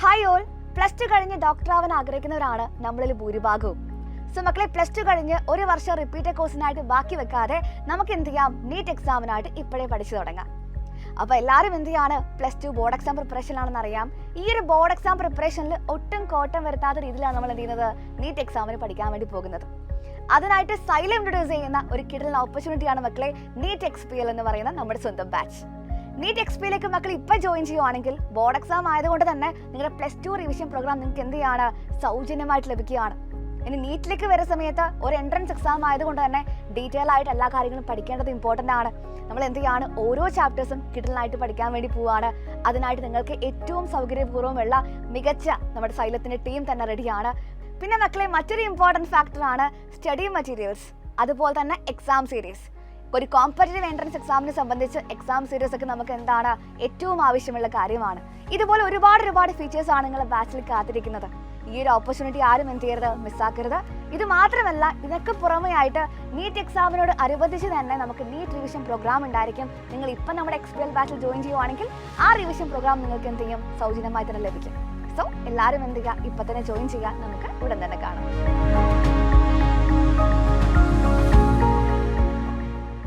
Hi all, plus two കഴിഞ്ഞ് ഡോക്ടറാവാൻ ആഗ്രഹിക്കുന്നവരാണ് നമ്മളിൽ ഭൂരിഭാഗവും. സോ മക്കളെ, പ്ലസ് ടു കഴിഞ്ഞ് ഒരു വർഷം റിപ്പീറ്റഡ് കോഴ്സിനായിട്ട് ബാക്കി വെക്കാതെ നമുക്ക് എന്ത് ചെയ്യാം, നീറ്റ് എക്സാമിനായിട്ട് ഇപ്പോഴേ പഠിച്ചു തുടങ്ങാം. അപ്പോൾ എല്ലാവരും എന്ത് ചെയ്യാണ്, പ്ലസ് ടു ബോർഡ് എക്സാം പ്രിപ്പറേഷനിലാണെന്ന് അറിയാം. ഈ ഒരു ബോർഡ് എക്സാം പ്രിപ്പറേഷനിൽ ഒട്ടും കോട്ടം വരുത്താത്ത രീതിയിലാണ് നമ്മൾ എന്ത് ചെയ്യുന്നത്, നീറ്റ് എക്സാമിന് പഠിക്കാൻ വേണ്ടി പോകുന്നത്. അതിനായിട്ട് സൈലം ഇൻട്രൊഡ്യൂസ് ചെയ്യുന്ന ഒരു കിടലൻ ഓപ്പർച്യൂണിറ്റിയാണ് മക്കളെ നീറ്റ് എക്സ്പിഎൽ എന്ന് പറയുന്ന നമ്മുടെ സ്വന്തം ബാച്ച്. നീറ്റ് എക്സ്പിയിലേക്ക് മക്കൾ ഇപ്പം ജോയിൻ ചെയ്യുവാണെങ്കിൽ ബോർഡ് എക്സാം ആയതുകൊണ്ട് തന്നെ നിങ്ങളുടെ പ്ലസ് ടു റിവിഷൻ പ്രോഗ്രാം നിങ്ങൾക്ക് എന്ത് ചെയ്യാണ്, സൗജന്യമായിട്ട് ലഭിക്കുകയാണ്. ഇനി നീറ്റിലേക്ക് വരുന്ന സമയത്ത് ഒരു എൻട്രൻസ് എക്സാം ആയതുകൊണ്ട് തന്നെ ഡീറ്റെയിൽ ആയിട്ട് എല്ലാ കാര്യങ്ങളും പഠിക്കേണ്ടത് ഇമ്പോർട്ടൻ്റ് ആണ്. നമ്മൾ എന്ത് ചെയ്യാണ്, ഓരോ ചാപ്റ്റേഴ്സും കിടലായിട്ട് പഠിക്കാൻ വേണ്ടി പോവുകയാണ്. അതിനായിട്ട് നിങ്ങൾക്ക് ഏറ്റവും സൗകര്യപൂർവ്വമുള്ള മികച്ച നമ്മുടെ സൈലത്തിൻ്റെ ടീം തന്നെ റെഡിയാണ്. പിന്നെ മക്കളെ, മറ്റൊരു ഇമ്പോർട്ടൻറ്റ് ഫാക്ടറാണ് സ്റ്റഡി മെറ്റീരിയൽസ്, അതുപോലെ തന്നെ എക്സാം സീരീസ്. ഒരു കോമ്പറ്റേറ്റീവ് എൻട്രൻസ് എക്സാമിനെ സംബന്ധിച്ച് എക്സാം സീരീസ് ഒക്കെ നമുക്ക് എന്താണ് ഏറ്റവും ആവശ്യമുള്ള കാര്യമാണ്. ഇതുപോലെ ഒരുപാട് ഫീച്ചേഴ്സ് ആണ് നിങ്ങളുടെ ബാച്ചിൽ കാത്തിരിക്കുന്നത്. ഈ ഒരു ഓപ്പർച്യൂണിറ്റി ആരും എന്ത് ചെയ്യരുത്, മിസ്സാക്കരുത്. ഇത് മാത്രമല്ല, ഇതിനൊക്കെ പുറമെ ആയിട്ട് നീറ്റ് എക്സാമിനോട് അനുബന്ധിച്ച് തന്നെ നമുക്ക് നീറ്റ് റിവിഷൻ പ്രോഗ്രാം ഉണ്ടായിരിക്കും. നിങ്ങൾ ഇപ്പം നമ്മുടെ എക്സ്പിഎൽ ബാച്ചിൽ ജോയിൻ ചെയ്യുവാണെങ്കിൽ ആ റിവിഷൻ പ്രോഗ്രാം നിങ്ങൾക്ക് എന്ത് ചെയ്യും, സൗജന്യമായി തന്നെ ലഭിക്കും. സോ എല്ലാവരും എന്ത് ചെയ്യുക, ഇപ്പം തന്നെ ജോയിൻ ചെയ്യുക. നമുക്ക് ഉടൻ തന്നെ കാണാം.